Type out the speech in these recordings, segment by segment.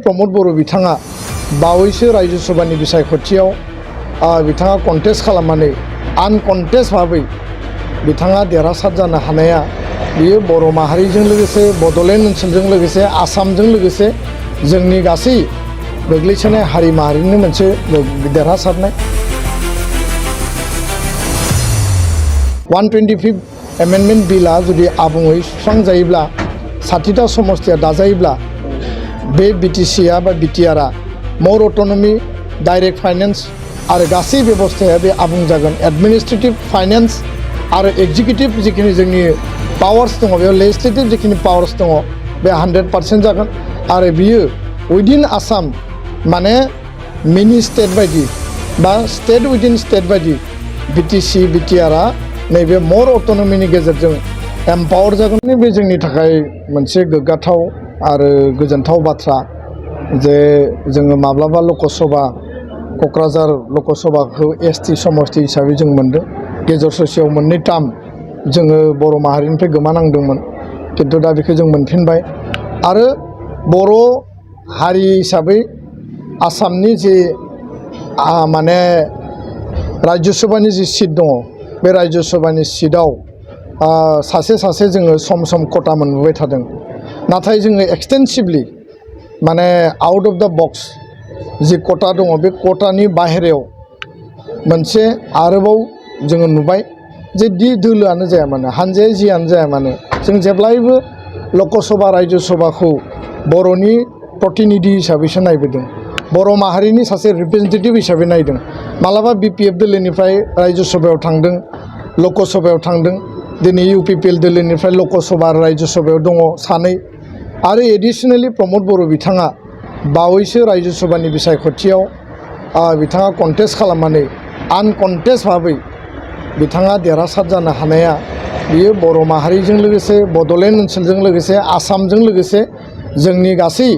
प्रमोद बर' बिथाङा बावैसो राज्य सभानि बिसायख'थियाव बिथाङा कन्टेस्ट खालामनानै आनकन्टेस्ट भाबै बिथाङा देरहासार जानो हानाया बियो बर' माहारिजों लोगोसे बड'लेण्ड ओनसोलजों लोगोसे आसामजों लोगोसे जोंनि गासै गोग्लैसोनाय हारि माहारिनि मोनसे देरहासारनाय 125 एमेन्डमेन्ट बिलआ जुदि आबुङै सुस्रांजायोब्ला 60टा समस्तिया दाजायोब्ला बे बिटिसिआ बा बिटिआरआ मोर अट'नमि डाइरेक्ट फाइनेन्स आरो गासै बेबस्थाया बे आबुं जागोन। एडमिनिस्ट्रेटिव फाइनेन्स आरो एक्जिकिउटिभ जिखिनि जोंनि पावार्स दङ बेयाव लेजिस्लेटिभ जिखिनि पावार्स दङ बे 100% जागोन आरो बियो उइदिन आसाम माने मिनि स्टेट बायदि बा स्टेट उइदिन स्टेट बायदि बिटिसि बिटिआरआ नैबे मोर अट'नमिनि गेजेरजों एम्पावार जागोन। बे जोंनि थाखाय मोनसे गोग्गाथाव आरो गोजोनथाव बाथ्रा जे जोङो माब्लाबा लकसभा क'क्राझार लकसभाखौ एसटि समस्ति हिसाबै जों मोनदों। गेजेर ससेयाव मोननै टार्म जोङो बर' माहारिनिफ्राय गोमानांदोंमोन, किन्तु दा बेखौ जों मोनफिनबाय आरो बर' हारि हिसाबै आसामनि जे माने राज्य सभानि जि सिट दङ बे राज्य सभानि सिटआव सासे जोङो सम सम खथा मोनबोबाय थादों, नाथाय जोङो एक्सटेन्सिभलि माने आउट अफ द बक्स जि खथा दङ बे खथानि बाहेरायाव मोनसे आरोबाव जोङो नुबाय जे दोलोआनो जाया मानो हानजाया जियानो जाया मानो जों जेब्लायबो लकसभा राज्य सभाखौ बर'नि प्रतिनिधि हिसाबैसो नायबोदों, बर' माहारिनि सासे रिप्रेजेन्टेटिभ हिसाबै नायदों। मालाबा बिपिएफ दोलोनिफ्राय राज्य सभायाव थांदों, लकसभायाव थांदों, दिनै इउपिपिएल दोलोनिफ्राय लकसभा आरो राज्य सभायाव दङ सानै आरो एडिसनेलि प्रमोद बर' बिथाङा बावैसो राज्य सभानि बिसायख'थियाव बिथाङा कन्टेस्ट खालामनानै आनकन्टेस्ट भाबै बिथाङा देरहासार जानो हानाया बियो बर' माहारिजों लोगोसे बड'लेण्ड ओनसोलजों लोगोसे आसामजों लोगोसे जोंनि गासै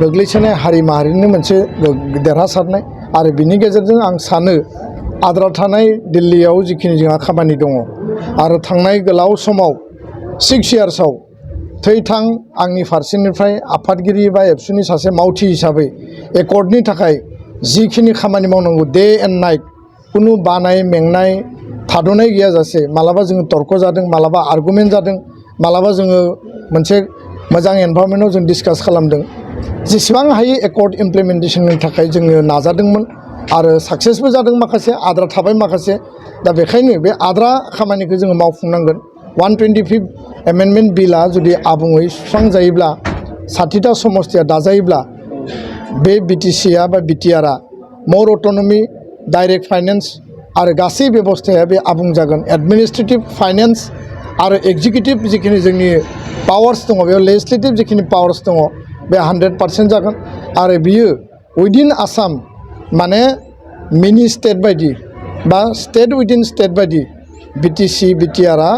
गोग्लैसोनाय हारि माहारिनि मोनसे देरहासारनाय आरो बिनि गेजेरजों आं सानो आद्रा थानाय दिल्लीयाव जिखिनि जोंहा खामानि दङ आरो थांनाय गोलाव समाव 6 इयार्सआव थैथां आंनि फारसेनिफ्राय आफादगिरि बा एबसुनि सासे मावथि हिसाबै एकर्डनि थाखाय जिखिनि खामानि मावनांगौ डे एन्ड नाइट कुनु बानाय मेंनाय थाद'नाय गैयाजासे मालाबा जोङो तर्क जादों, मालाबा आर्गुमेन्ट जादों, मालाबा जोङो मोनसे मोजां एनभायरनमेन्टआव जों डिसकास खालामदों। जेसेबां हायो एकर्ड इमप्लिमेन्टेसननि थाखाय जोङो नाजादोंमोन आरो साक्सेसबो जादों, माखासे आद्रा थाबाय माखासे। दा बेखायनो बे आद्रा खामानिखौ जोङो मावफुंनांगोन। 125 एमेन्डमेन्ट बिलआ जुदि आबुङै सुस्रांजायोब्ला 60टा समस्तिया दाजायोब्ला बे बिटिसिआ बा बिटिआरआ मोर अट'नमि डाइरेक्ट फाइनेन्स आरो गासै बेबस्थाया बे आबुं जागोन। एडमिनिस्ट्रेटिभ फाइनेन्स आरो एक्जिकिउटिभ जिखिनि जोंनि पावार्स दङ बेयाव लेजिस्लेटिभ जिखिनि पावार्स दङ बे 100% जागोन आरो बियो उइदिन आसाम माने मिनि स्टेट बायदि बा स्टेट उइदिन स्टेट बायदि बिटिसि बिटिआरआ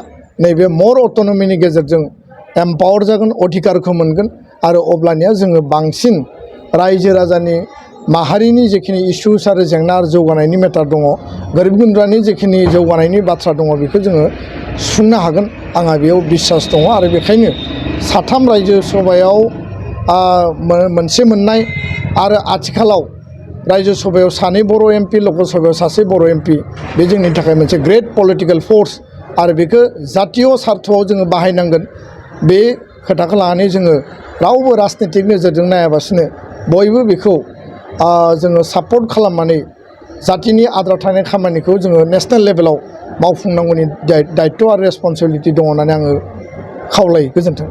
नैबे मोर अट'नमिनि गेजेरजों एम्पावार जागोन, अधिकारखौ मोनगोन आरो अब्लानिया जोङो बांसिन रायजो राजानि माहारिनि जिखिनि इस्युस आरो जेंना आरो जौगानायनि मेटार दङ, गोरिब गुन्द्रानि जिखिनि जौगानायनि बाथ्रा दङ बेखौ जोङो सुफुंनो हागोन, आंहा बेयाव बिसास दङ आरो बेखायनो 3 राज्यो सभायाव मोनसे मोननाय आरो आथिखालाव राज्यो सभायाव 2 बर' एमपि, लकसभायाव 1 बर' एमपि बे जोंनि थाखाय मोनसे ग्रेट पलिटिकेल फर्स आरो बेखौ जातीय सार्थआव जोङो बाहायनांगोन। बे खोथाखौ लानानै जोङो रावबो राजनितिक नोजोरजों नायाबासिनो बयबो बेखौ जोङो सापर्ट खालामनानै जातिनि आद्रा थानाय खामानिखौ जोङो नेसनेल लेभेलाव मावफुंनांगौनि दायित्व आरो रेसपन्सिबिलिटि दङ होननानै आङो खावलायो। गोजोन्थों।